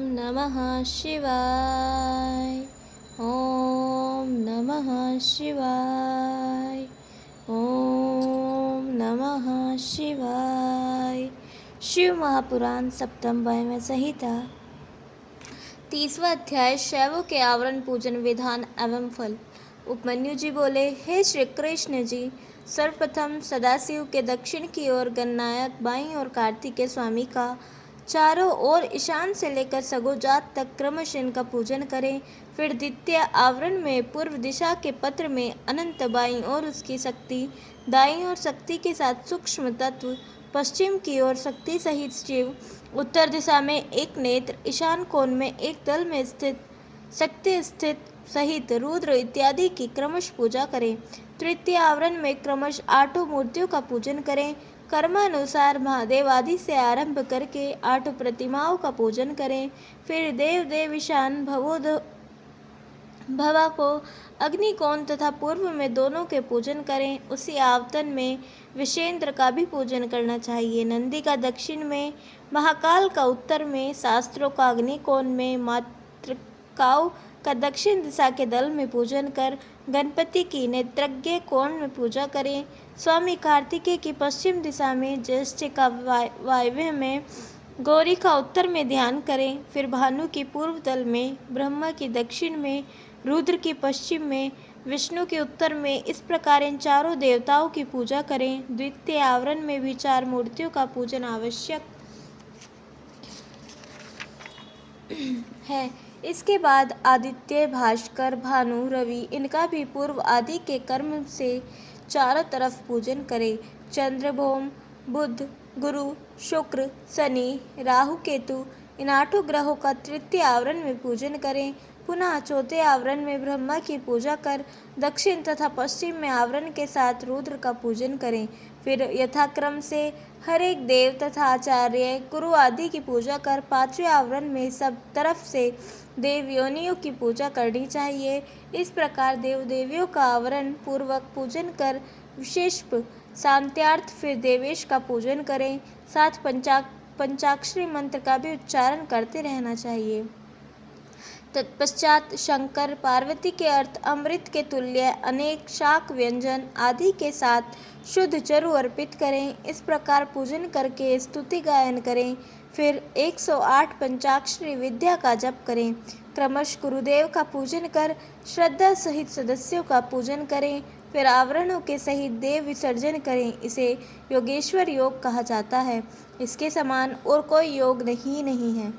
नमः शिवाय। ओम नमः शिवाय। ओम नमः शिवाय। शिव महापुराण सप्तम वायव्य संहिता 30वां अध्याय शैवों के आवरण पूजन विधान एवं फल। उपमन्यु जी बोले, हे श्री कृष्ण जी, सर्वप्रथम सदाशिव के दक्षिण की ओर गणनायक, बाईं ओर कार्तिक के स्वामी का, चारों ओर ईशान से लेकर सगोजात तक क्रमशः इनका पूजन करें। फिर द्वितीय आवरण में पूर्व दिशा के पत्र में अनंत, बाईं ओर उसकी शक्ति, दाईं ओर शक्ति के साथ सूक्ष्म तत्व, पश्चिम की ओर शक्ति सहित शिव, उत्तर दिशा में एक नेत्र, ईशान कोण में एक दल में स्थित शक्ति स्थित सहित रुद्र इत्यादि की क्रमशः पूजा करें। तृतीय आवरण में क्रमशः 8 मूर्तियों का पूजन करें। कर्मानुसार महादेव आदि से आरंभ करके 8 प्रतिमाओं का पूजन करें। फिर देव देव ईशान भवा को अग्निकोण तथा पूर्व में दोनों के पूजन करें। उसी आवतन में विषेंद्र का भी पूजन करना चाहिए। नंदी का दक्षिण में, महाकाल का उत्तर में, शास्त्रों का अग्निकोण में, मातृकाओं का दक्षिण दिशा के दल में पूजन कर गणपति की नेत्रज्ञ कोण में पूजा करें। स्वामी कार्तिकेय की पश्चिम दिशा में, ज्येष्ठ का वायव्य में, गौरी का उत्तर में ध्यान करें। फिर भानु की पूर्व तल में, ब्रह्मा की दक्षिण में, रुद्र की पश्चिम में, विष्णु के उत्तर में, इस प्रकार इन चारों देवताओं की पूजा करें। द्वितीय आवरण में भी 4 मूर्तियों का पूजन आवश्यक है। इसके बाद आदित्य, भास्कर, भानु, रवि, इनका भी पूर्व आदि के कर्म से चारों तरफ पूजन करें। चंद्र, भौम, बुध, गुरु, शुक्र, शनि, राहु, केतु, इन 8 ग्रहों का तृतीय आवरण में पूजन करें। पुनः चौथे आवरण में ब्रह्मा की पूजा कर दक्षिण तथा पश्चिम में आवरण के साथ रुद्र का पूजन करें। फिर यथाक्रम से हर एक देव तथा आचार्य, गुरु आदि की पूजा कर 5वें आवरण में सब तरफ से देव योनियों की पूजा करनी चाहिए। इस प्रकार देव देवियों का आवरण पूर्वक पूजन कर विशेष शांत्यार्थ फिर देवेश का पूजन करें। साथ पंचाक्षरी मंत्र का भी उच्चारण करते रहना चाहिए। तत्पश्चात शंकर पार्वती के अर्थ अमृत के तुल्य अनेक शाक व्यंजन आदि के साथ शुद्ध चरु अर्पित करें। इस प्रकार पूजन करके स्तुति गायन करें। फिर 108 पंचाक्षरी विद्या का जप करें। क्रमशः गुरुदेव का पूजन कर श्रद्धा सहित सदस्यों का पूजन करें। फिर आवरणों के सहित देव विसर्जन करें। इसे योगेश्वर योग कहा जाता है। इसके समान और कोई योग नहीं है।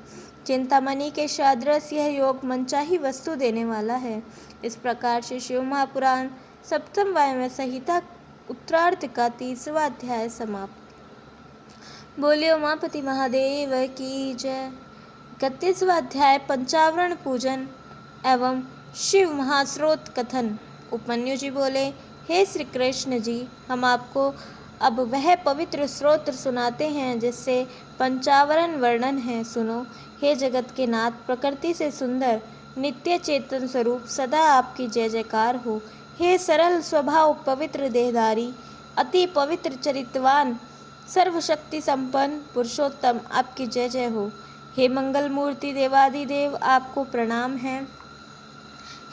चिंतामणि के सदृश यह योग मनचाही वस्तु देने वाला है। इस प्रकार से शिव महापुराण सप्तम वायव्य संहिता उत्तरार्ध का 30वां अध्याय समाप्त। बोलिए उमापति महादेव की जय। 31वां अध्याय पंचावरण पूजन एवं शिव महास्रोत कथन। उपमन्यु जी बोले, हे श्री कृष्ण जी, हम आपको अब वह पवित्र स्रोत्र सुनाते हैं जिससे पंचावरण वर्णन है। सुनो। हे जगत के नाथ, प्रकृति से सुंदर नित्य चेतन स्वरूप सदा आपकी जय जयकार हो। हे सरल स्वभाव पवित्र देहधारी, अति पवित्र चरितवान, सर्वशक्ति संपन्न पुरुषोत्तम, आपकी जय जय हो। हे मंगल मूर्ति देवादिदेव, आपको प्रणाम है।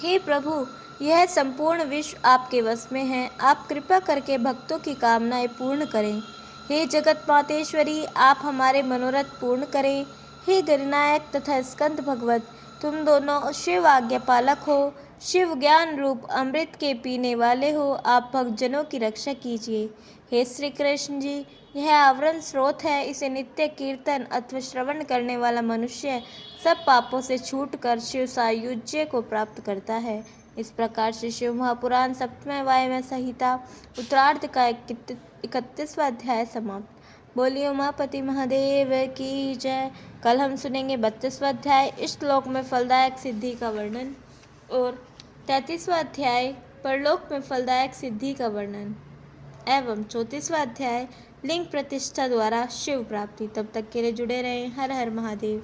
हे प्रभु, यह संपूर्ण विश्व आपके वश में है। आप कृपा करके भक्तों की कामनाएं पूर्ण करें। हे जगत मातेश्वरी, आप हमारे मनोरथ पूर्ण करें। हे गणनायक तथा स्कंद भगवत, तुम दोनों शिव आज्ञा पालक हो, शिव ज्ञान रूप अमृत के पीने वाले हो, आप भक्तजनों की रक्षा कीजिए। हे श्री कृष्ण जी, यह आवरण स्रोत है। इसे नित्य कीर्तन अथवा श्रवण करने वाला मनुष्य सब पापों से छूटकर शिव सायुज्य को प्राप्त करता है। इस प्रकार से शिव महापुराण सप्तम वायव्य संहिता उत्तरार्ध का 31वां अध्याय समाप्त। बोलिए उमापति महादेव की जय। कल हम सुनेंगे 32वां अध्याय इस श्लोक में फलदायक सिद्धि का वर्णन और 33वां अध्याय परलोक में फलदायक सिद्धि का वर्णन एवं 34वां अध्याय लिंग प्रतिष्ठा द्वारा शिव प्राप्ति। तब तक के लिए जुड़े रहें। हर हर महादेव।